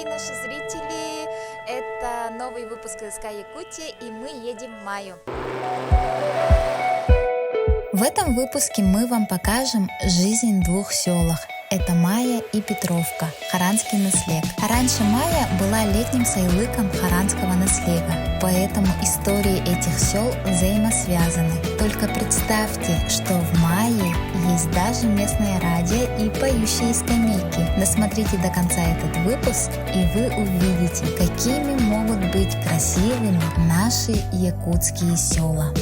дорогие наши зрители! Это новый выпуск СК Якутия, и мы едем в Майю. В этом выпуске мы вам покажем жизнь в двух селах. Это Майя и Петровка, харанский наслег. Раньше Майя была летним сайлыком харанского наслега, поэтому истории этих сел взаимосвязаны. Только представьте, что в Майе есть даже местное радио и поющие скамейки. Досмотрите до конца этот выпуск, и вы увидите, какими могут быть красивыми наши якутские села.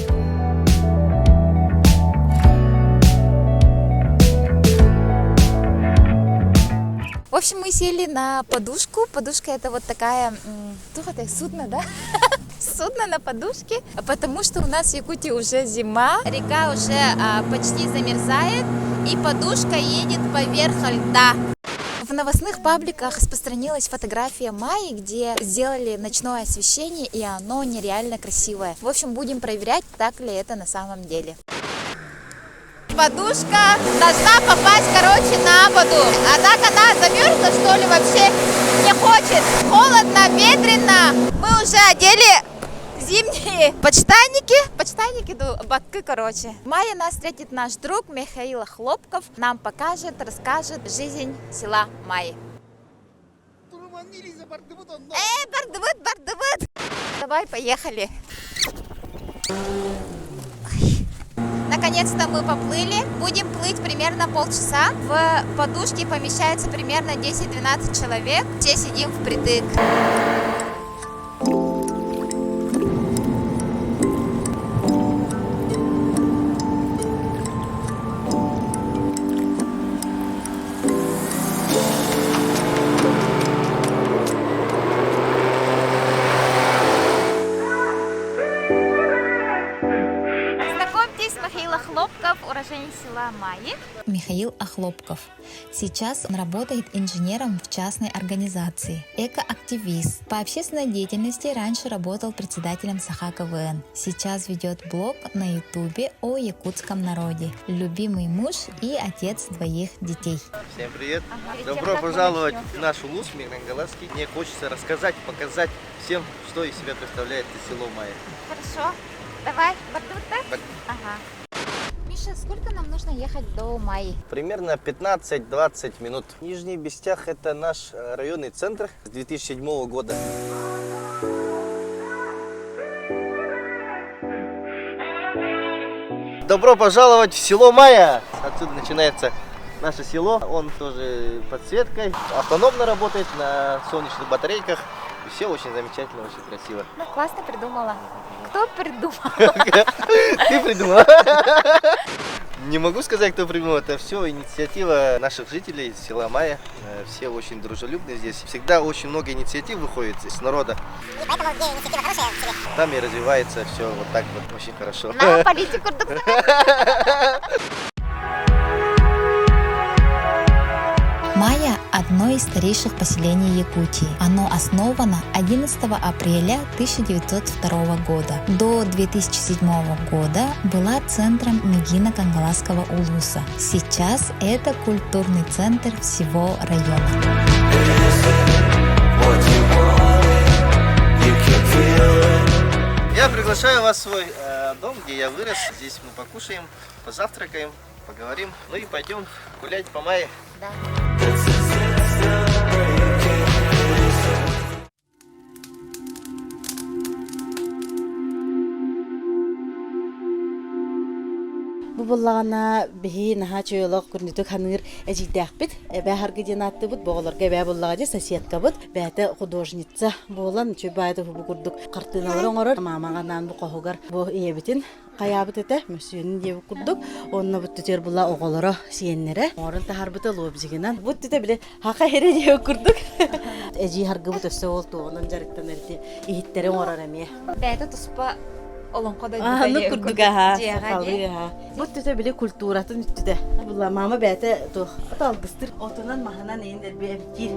В общем, мы сели на подушку. Подушка это вот такая, судно, да? Судно на подушке, потому что у нас в Якутии уже зима, река уже почти замерзает, и подушка едет поверх льда. В новостных пабликах распространилась фотография Майи, где сделали ночное освещение, и оно нереально красивое. В общем, будем проверять, так ли это на самом деле. Подушка должна попасть, на воду. А так она замерзла, что ли, вообще не хочет. Холодно, ветрено. Мы уже одели зимние подштанники, бабки, Майя нас встретит наш друг Михаил Хлопков. Нам покажет, расскажет жизнь села Майи. Бардыбыт. Давай, поехали. Наконец-то мы поплыли. Будем плыть примерно полчаса. В подушке помещается примерно 10-12 человек. Все сидим впритык. Михаил Охлопков, уроженец села Майи. Михаил Охлопков. Сейчас он работает инженером в частной организации. Экоактивист. По общественной деятельности раньше работал председателем Саха КВН. Сейчас ведет блог на ютубе о якутском народе. Любимый муж и отец двоих детей. Всем привет! Добро пожаловать в наш улус Мирнангаласский. Мне хочется рассказать, показать всем, что из себя представляет село Майя. Хорошо. Давай, Ага. Миша, сколько нам нужно ехать до Майи? Примерно 15-20 минут. Нижний Бестях – это наш районный центр с 2007 года. Добро пожаловать в село Майя! Отсюда начинается наше село. Он тоже подсветкой, автономно работает на солнечных батарейках. Все очень замечательно, очень красиво. Ну, классно придумала. Кто придумал? Ты придумала. Не могу сказать, кто придумал. Это все инициатива наших жителей села Майя. Все очень дружелюбные здесь. Всегда очень много инициатив выходит из народа. И поэтому, где инициатива хорошая в селе, там и развивается все вот так вот очень хорошо. На политику. Майя – одно из старейших поселений Якутии. Оно основано 11 апреля 1902 года. До 2007 года была центром Мегино-Кангаласского улуса. Сейчас это культурный центр всего района. Я приглашаю вас в свой дом, где я вырос. Здесь мы покушаем, позавтракаем, поговорим. Ну и пойдем гулять по Майе. Да. Буллагана бихи наха чөөлөк күрнүтүк ханыр эжидәкбит бәһәрге динатты бут боголорга бә буллага соседка бут бәте художница болан чөбайды бу курдук картиналар оңорор мамаганан бу когугар бу иебитин каябыт эте мөсүнүн дебу курдук онно буттер була оголоро сиеннере орын тахарбыта лобжигинан бут тете биле хака хере дебу курдук эжи харгы бут өсө болту онон жарыктан эрти ихиттере оңорор эме Бәте туспа олонкода ну курдуга ха бут тете биле культуратын үттүдө була мама бәте то аталгыстыр отунан маханан эндер бептир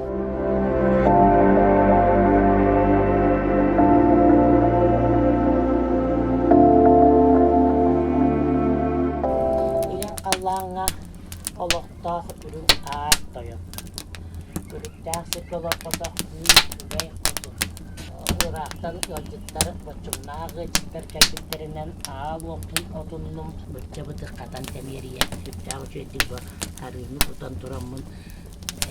Аллаңа олоқта үрүн аттайын Ürüttəksik olar qota güy qozu. Irak'tan yolcukları boçumnağı çiftler kekillerinden ağal okun odununun bıçı bıdıkatan temeriye. Üttağı çöydük var. Arını tutan duramın.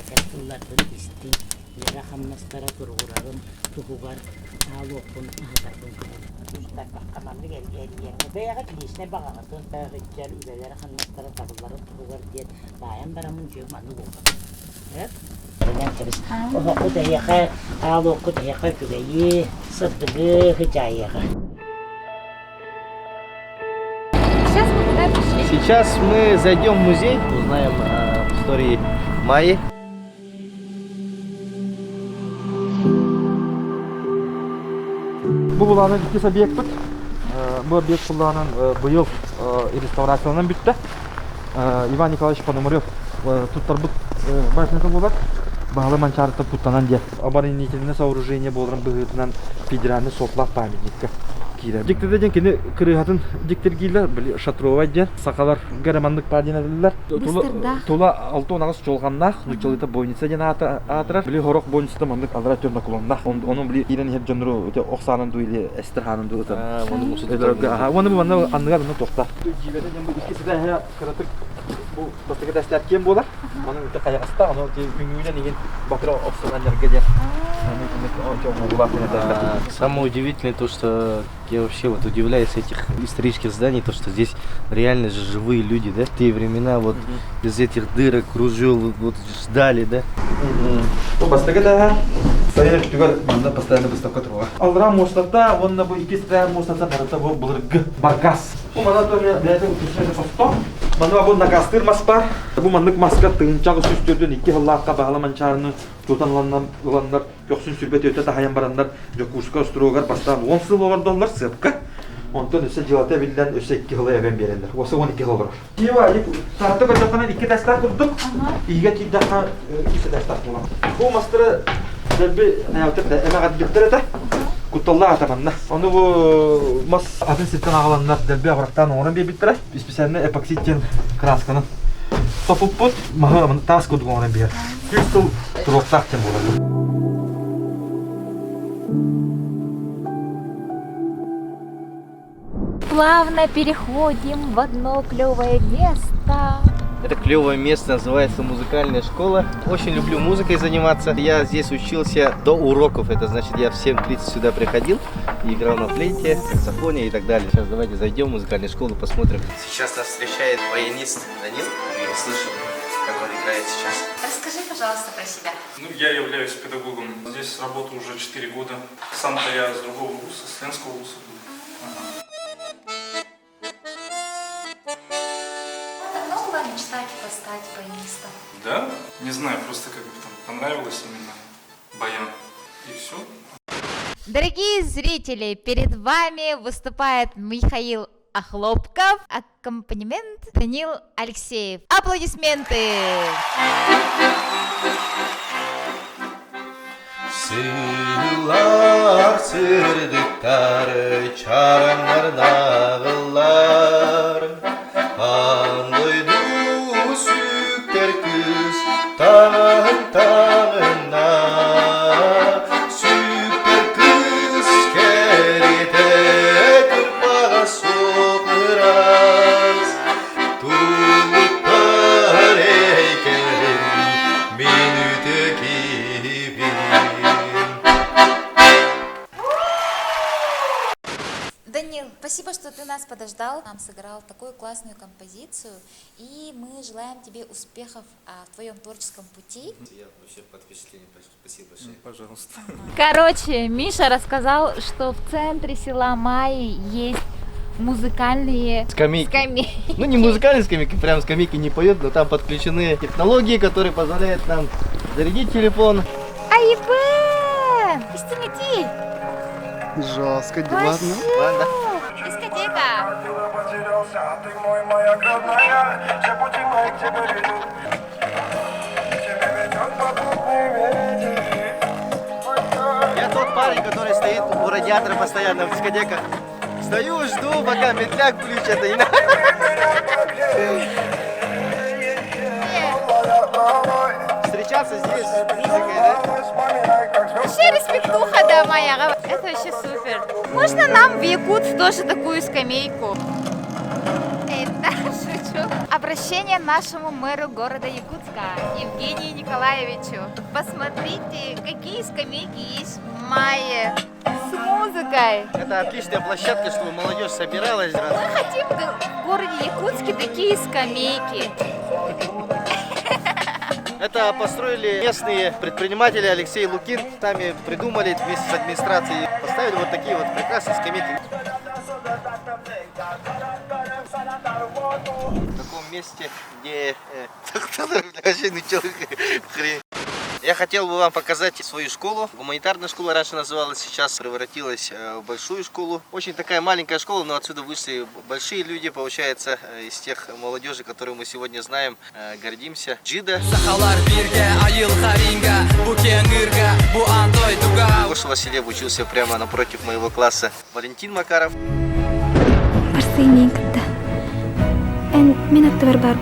Efektulardan istin. Yara hamnastara durğurarım. Tuhu var. Ağal okun ahadakın kalan. Üstak bakkamanlı gel yerine. Beyağı kilişine bağatın. Gıccar übeleri hamnastara tabulları tuhu var diye. Bayan baramın cömanı oldu. Evet. O da yaka, ağloku da yaka güveyi, sıddığı hıcayağı. Сейчас мы туда пришли. Сейчас мы зайдем в музей, узнаем об истории Майи. Bu bulanın ikisi obyektdir. Bu obyekt bulanın bu yıl restorasyondan bitti. Иван Николаевич Пономарев туттар бут башнысы болар. Бағалы манчарыты путтанан де. Оборонительное сооружение боларын быгытынан федеральный сотлах памятникке кирер. Диктерден кини кырыгатын диктер килер, били Шатрова ден, сакалар гарамандык падинадылар. Тула 6-9 жолганнах, нучалыта бойница ден атырар. Били хорок бойницада мандык алара төрна кулоннах. Onun били ирен хеп жонру оксанын дуйли Эстерханын дуйты. Оны бу манда андыгар уну токта. Жибеде ден бу икиси да кыратык bu dostaka dersler kim bolar? Onun ute kayakasta, onu üngüyle negen bakıra oksanlarga der. Самое удивительное то, что я вообще вот удивляюсь этих исторических зданий, то, что здесь реально же живые люди, да? В те времена вот без этих дырок, кружел, вот ждали, да? Бастыгада стояк түгел, мында постоянно выставка туруга. Алдыра мостата, онна бу икис таяр мостата барыта бу булыргы баргас. Бу мана тоня бәйте үтүшүнө посто. Мана бу нагастыр маспар. Бу мандык маска тыгынчагы сүстөрдөн 2 хыллакка багаламан чарыны тутанланнан уландар, жоксун сүрбет өтө тахаян барандар, жокушка остроогар бастан 10 жыл огордонлар сыпка. Онтон өсө жылата билден өсө 2 хылы эбен берендер. Осы 12 хыл бар. Тиба, саатта көчөтөн 2 дастар курдук. Ийге тидака 2 дастар болот. Бу мастыры Дәлби аятып да эмагат биттер да. Куталла атаманна. Аны бу мас атын ситтен агаланнар дәлби абрактан орын бе биттер. Специально эпоксидтен красканы. Топуп мага тас куд орын бер. Кристал туроктак тем болот. Плавно переходим в одно клевое место. Это клевое место, называется музыкальная школа. Очень люблю музыкой заниматься. Я здесь учился до уроков. Это значит, я в 7:30 сюда приходил и играл на флейте, саксофоне и так далее. Сейчас давайте зайдем в музыкальную школу, посмотрим. Сейчас нас встречает баянист Данил. Услышим, как он играет сейчас. Расскажи, пожалуйста, про себя. Я являюсь педагогом. Здесь работаю уже 4 года. Сам-то я с другого вуза, с Ленского вуза. Давно была мечтать стать баянистом? Да? Не знаю, просто как бы там понравилось именно баян. И все. Дорогие зрители, перед вами выступает Михаил Охлопков, аккомпанемент Данил Алексеев. Аплодисменты! Sığlar sırdıkları çaranlar nağıllar Andoydu süper kız tağın tağına Süper kız keride kırpağa sokıraz Tuluklar eykerim minüte gibi Данил, спасибо, что ты нас подождал, нам сыграл такую классную композицию, и мы желаем тебе успехов в твоем творческом пути. Я вообще под впечатлением, спасибо большое. Пожалуйста. Короче, Миша рассказал, что в центре села Майи есть музыкальные скамейки. Ну не музыкальные скамейки, прям скамейки не поют, но там подключены технологии, которые позволяют нам зарядить телефон. Айбен! Истинити! Жестко, Вообще! ладно. Дискотека! Я тот парень, который стоит у радиатора постоянно в дискотеках. Стою, жду, пока медляк включат. И... Встречаться здесь Майяга. Это вообще супер. Можно нам в Якутск тоже такую скамейку? Это шучу. Обращение нашему мэру города Якутска Евгению Николаевичу. Посмотрите, какие скамейки есть в мае с музыкой. Это отличная площадка, чтобы молодежь собиралась. Мы хотим в городе Якутске такие скамейки. Это построили местные предприниматели Алексей Лукин. Сами придумали вместе с администрацией. Поставили вот такие вот прекрасные скамейки. В таком месте, где... Я хотел бы вам показать свою школу. Гуманитарная школа раньше называлась, сейчас превратилась в большую школу. Очень такая маленькая школа, но отсюда вышли большие люди, получается, из тех молодежи, которую мы сегодня знаем, гордимся. Джида. Гоша Васильев учился прямо напротив моего класса. Валентин Макаров.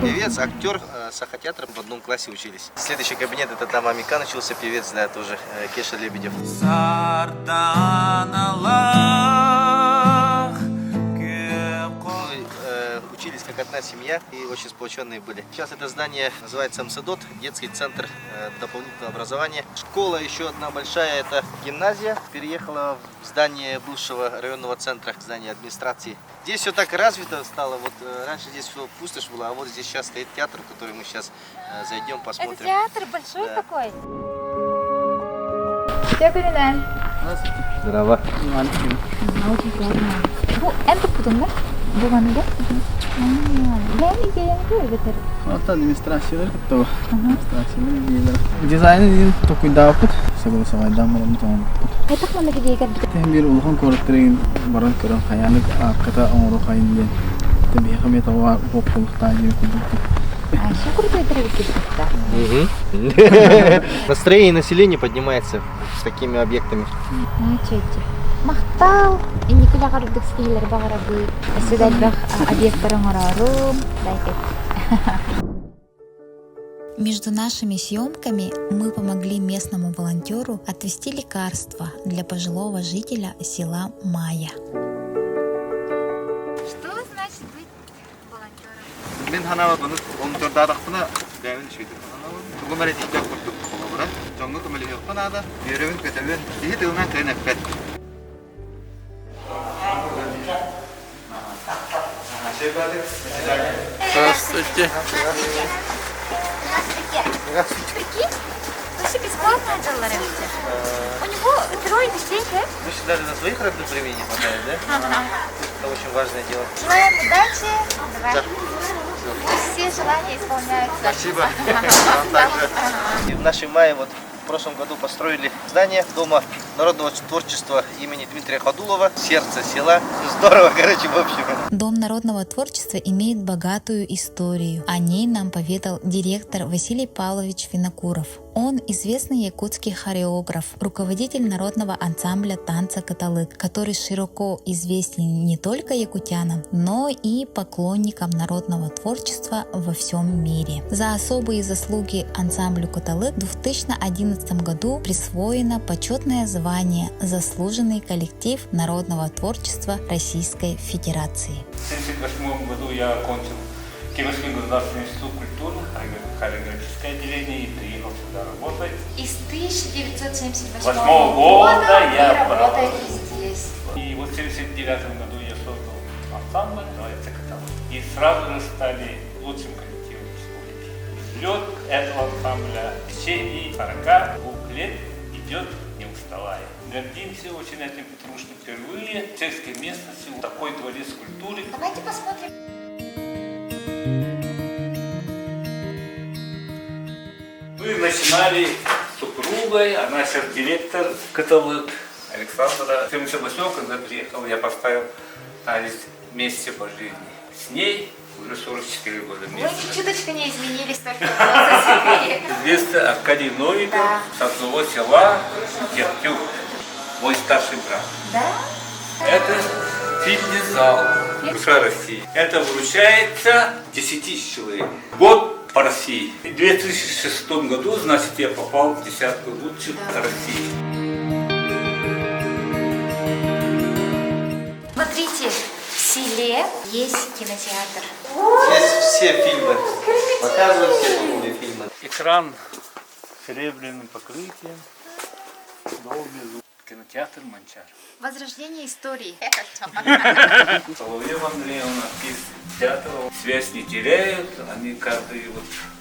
Певец, актер, сахатеатр в одном классе учились. Следующий кабинет, это там Амикан учился, певец, да, тоже Кеша Лебедев. Учились как одна семья и очень сплоченные были. Сейчас это здание называется МСДОТ, детский центр дополнительного образования. Школа еще одна большая, это гимназия. Переехала в здание бывшего районного центра, здание администрации. Здесь все так развито стало. Вот раньше здесь все пустошь была, а вот здесь сейчас стоит театр, в который мы сейчас зайдем, посмотрим. Это театр большой такой. Здорово. Очень приятно. Это потом, да? Bukan enggak? Ini kayak yang gue betul. Вот администрация gitu. Администрация gitu. Дизайн только дапут, согласовай дамам там. Это как mana kerja kan? Тем бир улхан кортрин баран коран хаянок аката омро хайнде. Тем бир хаме тава бокол таji куду. А что круто это Настроение населения поднимается с такими объектами. Мақтал, ini kuda karuduk stiller bagarabi. Sudah dah объект orang-orang, Между нашими съемками мы помогли местному волонтеру отвезти лекарства для пожилого жителя села Майя. Что значит быть волонтером? Мен ханава bunu волонтердадакпына дәвин шүйтү. Тугумары диккә курдук булабыра. Жоңгы тумылы якпанада, йөрөбүн көтөбүн. Дихи тыгынан кайнапкат. Здравствуйте. Прикинь, вообще бесплатно отдала работе. У него 3 детей, да? Вы же даже на своих родных времени не хватает, да? Это очень важное дело. Желаем удачи. Давай. Да. Все желания исполняются. Спасибо. Вам также. И в нашей мае вот в прошлом году построили здание Дома народного творчества имени Дмитрия Ходулова, сердце села. Здорово, короче, в общем. Дом народного творчества имеет богатую историю. О ней нам поведал директор Василий Павлович Винокуров. Он известный якутский хореограф, руководитель народного ансамбля танца «Каталык», который широко известен не только якутянам, но и поклонникам народного творчества во всем мире. За особые заслуги ансамблю «Каталык» в 2011 году присвоено почетное звание «Заслуженный коллектив народного творчества Российской Федерации». В 1978 году я окончил Кировский государственный институт культуры, хореографическое отделение, и приехал сюда работать. И с 1978 года я работаете здесь. И вот в 1979 году я создал ансамбль, называется «Каталык». И сразу же стали лучшим коллективом республики. Взлет этого ансамбля в течение 42 лет идет не уставая. Гордимся очень этим, потому что впервые в сельской местности такой дворец культуры. Давайте посмотрим. Мы начинали с супругой, она сейчас директор «Каталык» Александра. В 1978, когда приехал, я поставил танец «Вместе по жизни». С ней уже 44 года Вы вместе. ни чуточку не изменились, только возраст. Известный Аркадий Новиков с одного села Киртюк, мой старший брат. Да? Это фитнес-зал «Душа России». Это вручается 10 тысяч человек. Год по России. В 2006 году, значит, я попал в 10 лучших России. селе есть кинотеатр. Здесь все фильмы. Показывают все новые фильмы. Экран с серебряным покрытием. Долбезу. Кинотеатр Манчар. Возрождение истории. Соловьев Андреевна, артист театра. Связь не теряют. Они каждые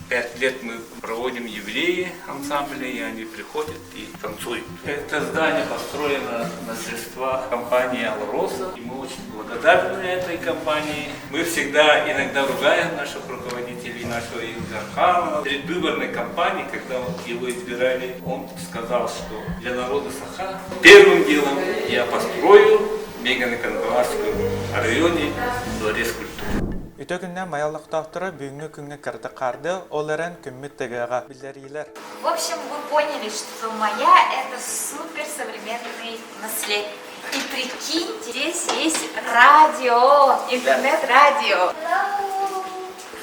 5 лет мы проводим юбилеи ансамбля, и они приходят и танцуют. Это здание построено на средства компании «Алроса», и мы очень благодарны этой компании. Мы всегда иногда ругаем наших руководителей, нашего Илгархана. Перед выборной кампанией, когда его избирали, он сказал, что для народа Саха первым делом я построю Меганы-Кандаларском районе дворец культуры. Үтөгүннән маялыктаптыра бүгүнкү күнгө кырды карды, оларан күммит тегага билдирилер. В общем, вы поняли, что моя это суперсовременный наследник. И прикиньте, здесь есть радио, интернет-радио.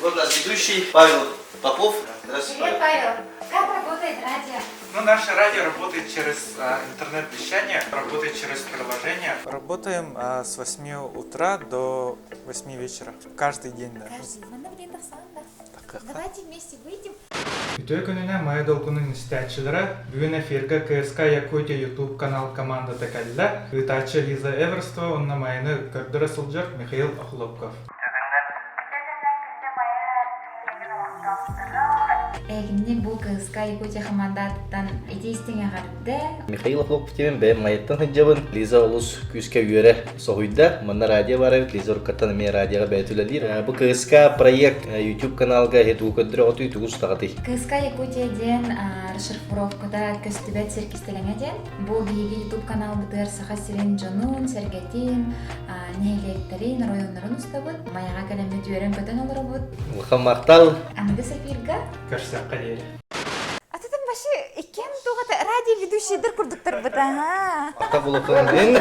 Вот наш ведущий Павел Попов. Здравствуйте, Привет, Павел. Как работает радио? Наше радио работает через интернет-вещание, работает через приложение. Работаем с 8 утра до 8 вечера, каждый день. Давайте вместе выйдем. Үтө күнүнө мая долкунун истечилери бүгүн эфирге КСК Якутия YouTube канал команда текелле. Ытачы Лиза Эверство, онна майны көрдөрө сылжыр Михаил Охлопков. Эгинне бул КСК Якутия командаттан идейстиңе карды. Михаил Охлопов тем бе майыттан хыджабын. Лиза улус күскә үйрә сохуйда. Мында радио бар, Лиза уркаттан мен радиога бәйтүләләр. Бу КСК проект YouTube каналга хету көндөрө отуй тугус тагыты. КСК Якутия ден расшифровкада көстүбәт серкистелеңе ден. Бул биги YouTube канал битер саха сирен жонун, сергетин, нелектерин, районнарын устабыт. Маяга калемет үйрен көтөн олорбут. Мухаммартал. Аңды сапирга. Көрсөк кадери. А ты там вообще кем тугата радиоведущийдер курдуктар быта, ага. Ата булакын.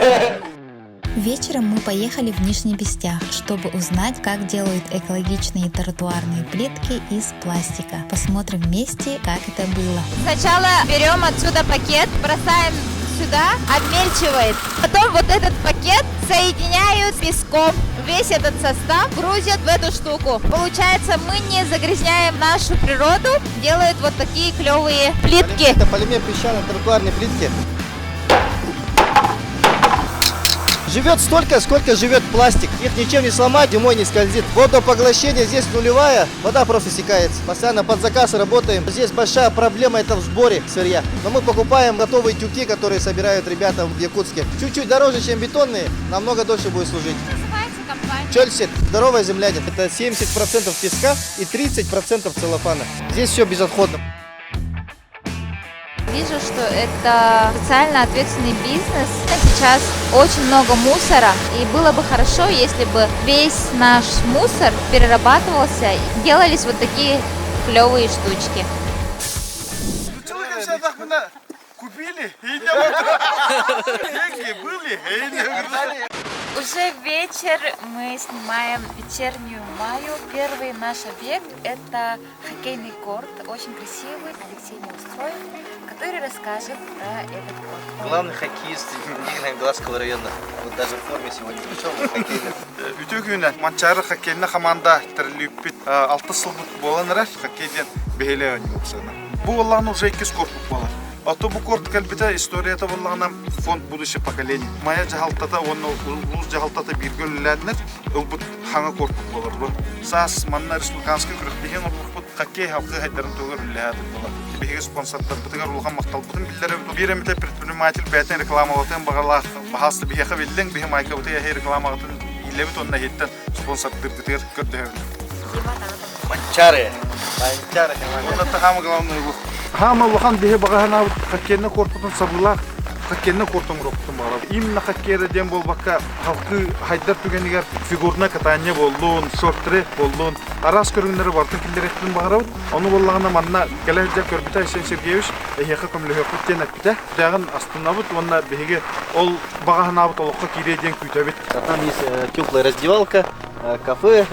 Вечером мы поехали в Нижний Бестях, чтобы узнать, как делают экологичные тротуарные плитки из пластика. Посмотрим вместе, как это было. Сначала берем отсюда пакет, бросаем сюда, обмельчивает. Потом вот этот пакет соединяют с песком. Весь этот состав грузят в эту штуку. Получается, мы не загрязняем нашу природу, делают вот такие клевые плитки. Это полимер песчано-тротуарные плитки. Живет столько, сколько живет пластик. Их ничем не сломать, зимой не скользит. Водопоглощение здесь нулевая, вода просто стекается. Постоянно под заказ работаем. Здесь большая проблема это в сборе сырья. Но мы покупаем готовые тюки, которые собирают ребята в Якутске. Чуть-чуть дороже, чем бетонные, намного дольше будет служить. Называется компания. Чольсет, здоровая землянин. Это 70% песка и 30% целлофана. Здесь все безотходно. Вижу, что это социально ответственный бизнес. Сейчас очень много мусора, и было бы хорошо, если бы весь наш мусор перерабатывался и делались вот такие клевые штучки. Купили? Уже вечер, мы снимаем вечернюю Маю. Первый наш объект – это хоккейный корт, очень красивый, Алексей не устроит, который расскажет про этот корт. Главный хоккеист Глазского района. Вот даже в форме сегодня пришел на хоккейный. Үтө күнүнө Манчары хоккейна команда тирилиппит 6 сылбыт боланыр хоккейден бехеле ойнопсана. Бу Аллахны уже 2 корпус болар. Ото бу корт калбита историята боллагана фонд будущее поколение. Мая жахалтата онно улус жахалтата биргөлләднер ылбыт хаңа корпус болар бу. Сас манна республиканский күрөктеген ылбыт хоккей халкы хайдарын төгөрүлләдер болар. Беге спонсордар бутыгар улган макталбытын билләре биремите предприниматель бәтен рекламалатын багалар бахасты беге хавиллен беге майка бутыга рекламалатын илебит онна хеттен спонсордар бутыгар көрдө. Манчары. Манчары. Онда тахама главный бу. Хама лохан беге багана хоккейны корпутун сабылар. Хоккейны кортун роктун бара. Именно хоккейде дем болбакка халкы хайдар түгенигер фигурна катания болдун, шорт-трек болдун. Арас көрүнүлөр бартын килдереттин багара. Аны боллагана манна кележде көрбүтө Исен Сергеевич эхе көмлөгө күттен акпита. Дагын астына бут онна беге ол багана бут олокко киреден күтөбүт. Там есть теплая раздевалка, кафе,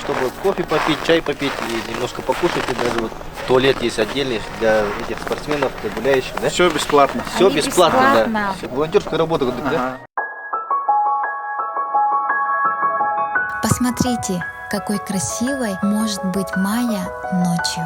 чтобы кофе попить, чай попить и немножко покушать. И даже вот туалет есть отдельный для этих спортсменов, для гуляющих, да? Все бесплатно. Все бесплатно, да. Волонтерская работа, да? Посмотрите, какой красивой может быть Майя ночью.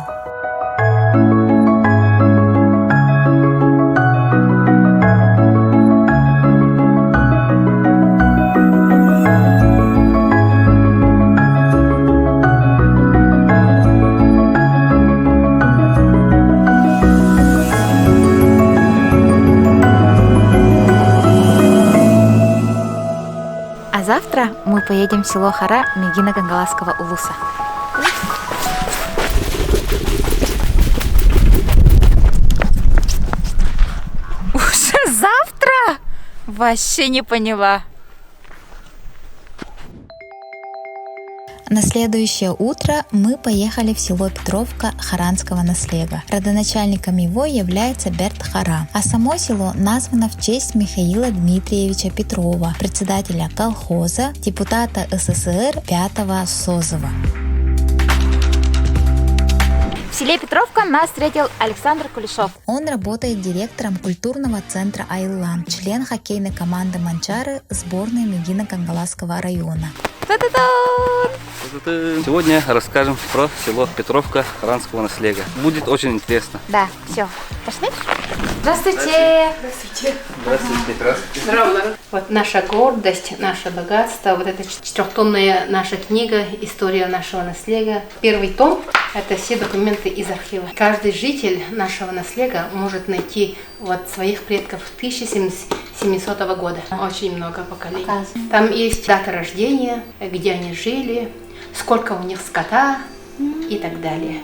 А завтра мы поедем в село Хара Мегино-Кангаласского улуса. Уже завтра? Вообще не поняла. На следующее утро мы поехали в село Петровка Харанского наслега. Родоначальником его является Берт Хара, а само село названо в честь Михаила Дмитриевича Петрова, председателя колхоза, депутата СССР 5-го созыва. В селе Петровка нас встретил Александр Кулешов. Он работает директором культурного центра «Айлан», член хоккейной команды «Манчары» сборной Мегино-Кангаласского района. Сегодня расскажем про село Петровка Харанского наслега. Будет очень интересно. Да, все. Пошли? Здравствуйте. Здравствуйте. Вот наша гордость, наше богатство, вот эта четырехтомная наша книга «История нашего наслега». Первый том – это все документы из архива. Каждый житель нашего наслега может найти вот своих предков 1700 года. Очень много поколений. Там есть дата рождения, где они жили, сколько у них скота и так далее.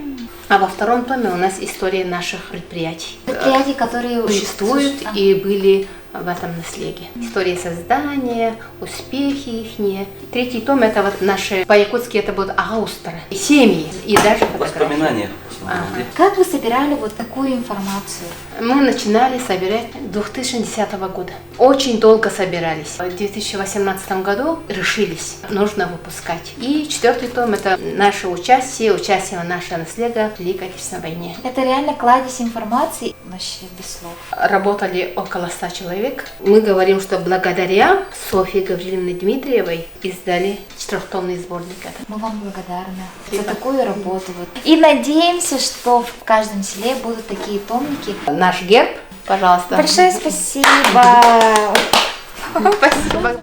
А во втором томе у нас история наших предприятий. Предприятия, которые существуют и были в этом наслеге. История создания, успехи их. Третий том – это вот наши, по-якутски это будут аустры, семьи и даже фотографии. Воспоминания. Как вы собирали вот такую информацию? Мы начинали собирать 2010 года. Очень долго собирались. В 2018 году решились, нужно выпускать. И четвертый том – это наше участие нашего наслега в Великой Отечественной войне. Это реально кладезь информации, вообще без слов. Работали около 100 человек. Мы говорим, что благодаря Софье Гавриловне Дмитриевой издали четырехтомный сборник. Мы вам благодарны за такую работу. И надеемся, что в каждом селе будут такие томники. Наш герб, пожалуйста. Большое спасибо. Спасибо.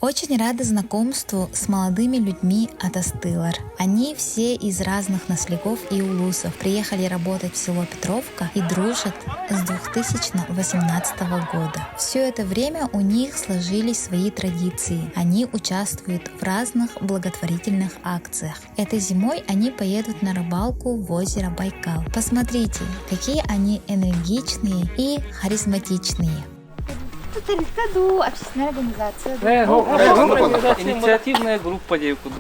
Очень рада знакомству с молодыми людьми от Астылар. Они все из разных наслегов и улусов приехали работать в село Петровка и дружат с 2018 года. Все это время у них сложились свои традиции. Они участвуют в разных благотворительных акциях. Этой зимой они поедут на рыбалку в озеро Байкал. Посмотрите, какие они энергичные и харизматичные. Общественная организация. Инициативная группа девушек.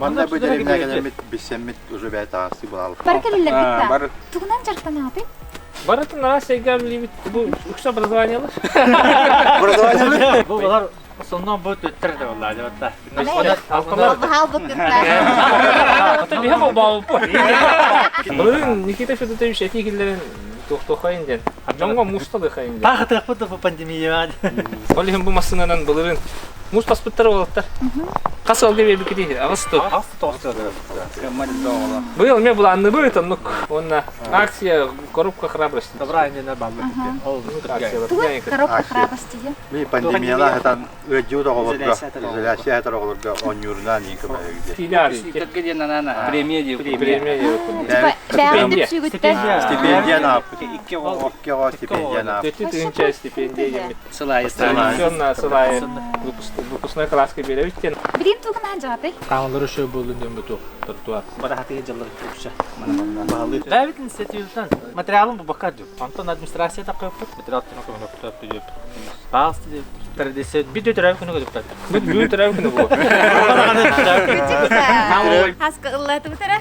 Тугунан жартанаты. Баратын раз егер лимит бұл үш образование лыш. Образование? Бұл балар соннан бұт өттірді олар деп атта. Бихем ол бауып бұ. Бұлын Никита Федотович әтекелерін тоқтоқайын ден. Абжанға мұшталы қайын ден. Тағы тақпыды бұл пандемия. Олеген бұл масынанан бұлырын мұш паспорттары олаттар. Қасы алғы бе бікіде ағысты. Бұл мен бұл анны бұл это, ну, онна акция коробка храбрости. Добра, не на балды. Коробка храбрости. Ми пандемияда хатан өдюда олорга, изоляция олорга онюрна никем. Стипендия на стипендия на. Выпускной класска бере өткен. Бірін туғынан жаты. Таңылары шөй болуын өту тұртуар. Барахатыға жылыр көпші. Бәбіт институтан материалын бұл бақар деп. Антон администрацияда қойып, материалын көмін өптіп деп. Бағысты деп. Тәрдесі бид өтірәу күні көдіп. Бид өтірәу күні бұл. Асқы ұллаты бұтыра.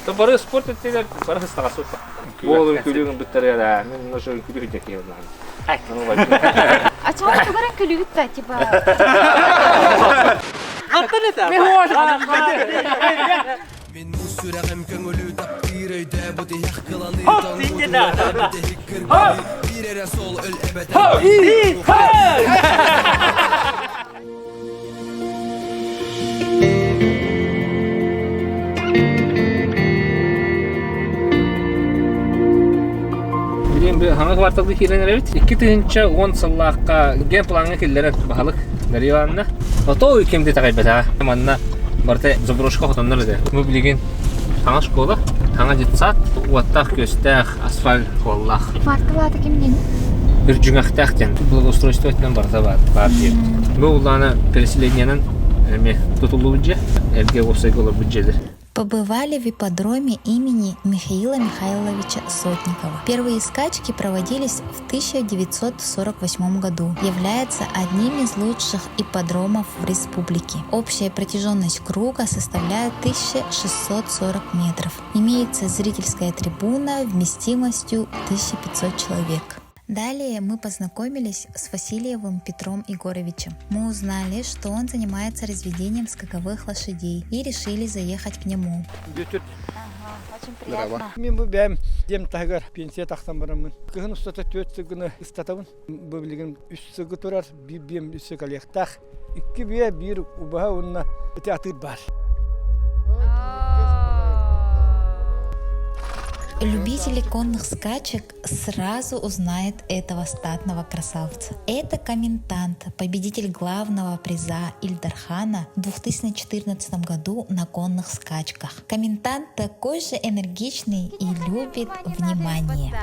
То бары спорт еттелер, бары хыстаға сұлта. Болын күлігін бүттірі әді, мен нұшығын күлігін жеке елден. А чего тугаран күлігітті, типа? Hangi kvartalda hiren evet. 2010 sılлаққа ген планға келдерін бағалық Дарьеванна. Ото ülkemde тағайбета. Манна барта заброшка хотондар еді. Мы білеген таңа школа, таңа детсад, уаттақ көстәқ, асфальт қоллақ. Кварталаты кемнен? Bir жүңақтақ ден. Благоустройство етінен барта бар дем. Бұл ұланы переселениянын тұтылу бүджі, әлге опсай қолы бүджедір. Побывали в ипподроме имени Михаила Михайловича Сотникова. Первые скачки проводились в 1948 году. Является одним из лучших ипподромов в республике. Общая протяженность круга составляет 1640 метров. Имеется зрительская трибуна вместимостью 1500 человек. Далее мы познакомились с Васильевым Петром Егоровичем. Мы узнали, что он занимается разведением скаковых лошадей и решили заехать к нему. Очень приятно. Мен бұл бәм дем тағар пенсия тақтан барамын. Кығын ұстата 4 сығыны ұстатауын. Бұл білген 3 сығы тұрар, бем 3 сығы алияқтақ. 2 бе бір ұбаға онына өте атыр бар. Любители конных скачек сразу узнают этого статного красавца. Это комментант, победитель главного приза Ильдархана в 2014 году на конных скачках. Комментант такой же энергичный и любит внимание.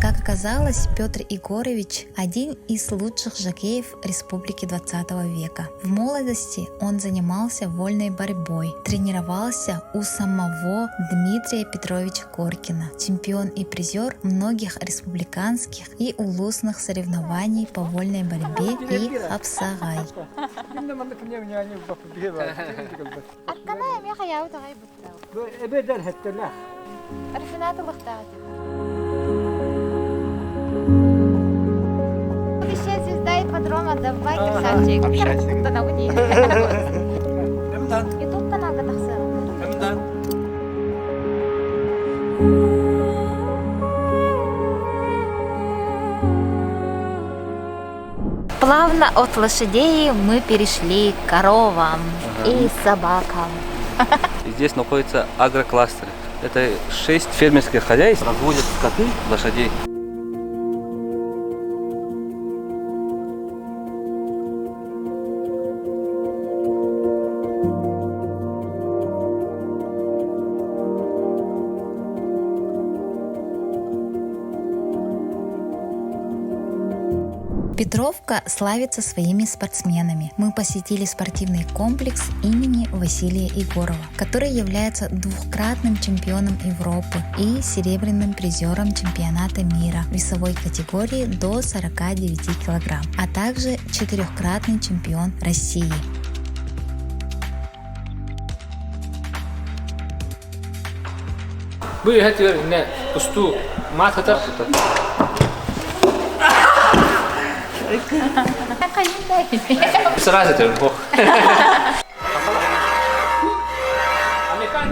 Как оказалось, Петр Егорович – один из лучших жокеев Республики 20 века. В молодости он занимался вольной борьбой, тренировался у самого Дмитрия Петровича Коркина, чемпион и призер многих республиканских и улусных соревнований по вольной борьбе и хапсагай. Звезда ипподрома, давай, красавчик. Общайся. Ютуб каналга тахсыр. Плавно от лошадей мы перешли к коровам и собакам. Здесь находятся агрокластеры. Это 6 фермерских хозяйств, разводят скоты, лошадей. Петровка славится своими спортсменами. Мы посетили спортивный комплекс имени Василия Егорова, который является двукратным чемпионом Европы и серебряным призером чемпионата мира весовой категории до 49 килограмм, а также 4-кратный чемпион России.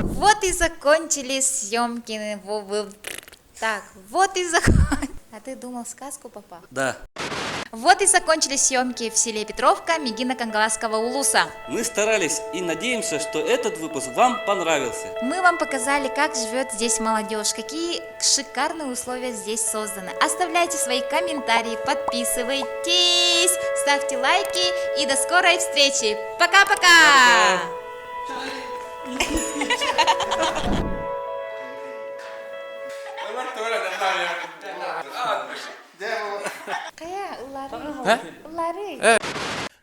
Вот и закончились съемки. Так, вот и закончились. А ты думал сказку, папа? Да. Вот и закончились съемки в селе Петровка Мегино-Кангаласского улуса. Мы старались и надеемся, что этот выпуск вам понравился. Мы вам показали, как живет здесь молодежь, какие шикарные условия здесь созданы. Оставляйте свои комментарии, подписывайтесь, ставьте лайки и до скорой встречи. Пока-пока!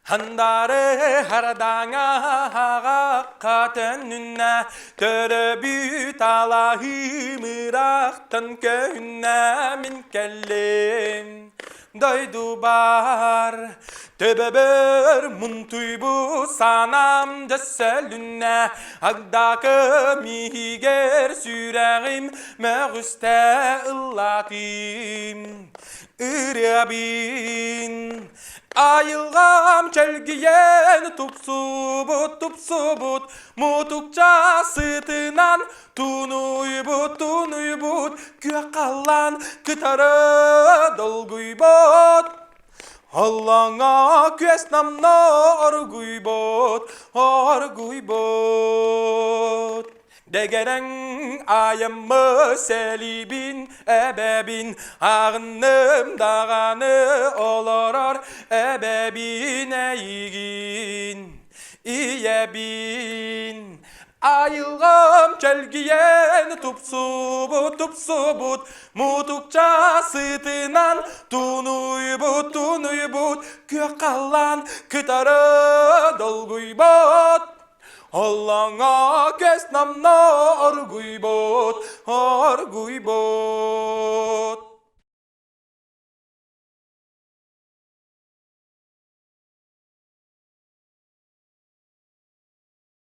한달에 하라당아 같은 눈나 töröbüt Allah'ımıraktın köyüne min kellim doydu bar töbeber muntuy bu sanam deselünne agdakı mihiger süreğim meğüste ıllatim ırabin Ayılgam çelgiyen tupsubut mutukça sıtınan tunuybut Küakalan kıtarı dolguybut Allah'a küesnamna arguybut Degeren ayımı selibin ebebin Ağınım dağanı olorar ebebin eygin İyebin Ayılgam çelgiyen tupsubut mutukça sıtınan tunuybut Küakalan kıtarı dolguybut Allah'a kesnamna arguybut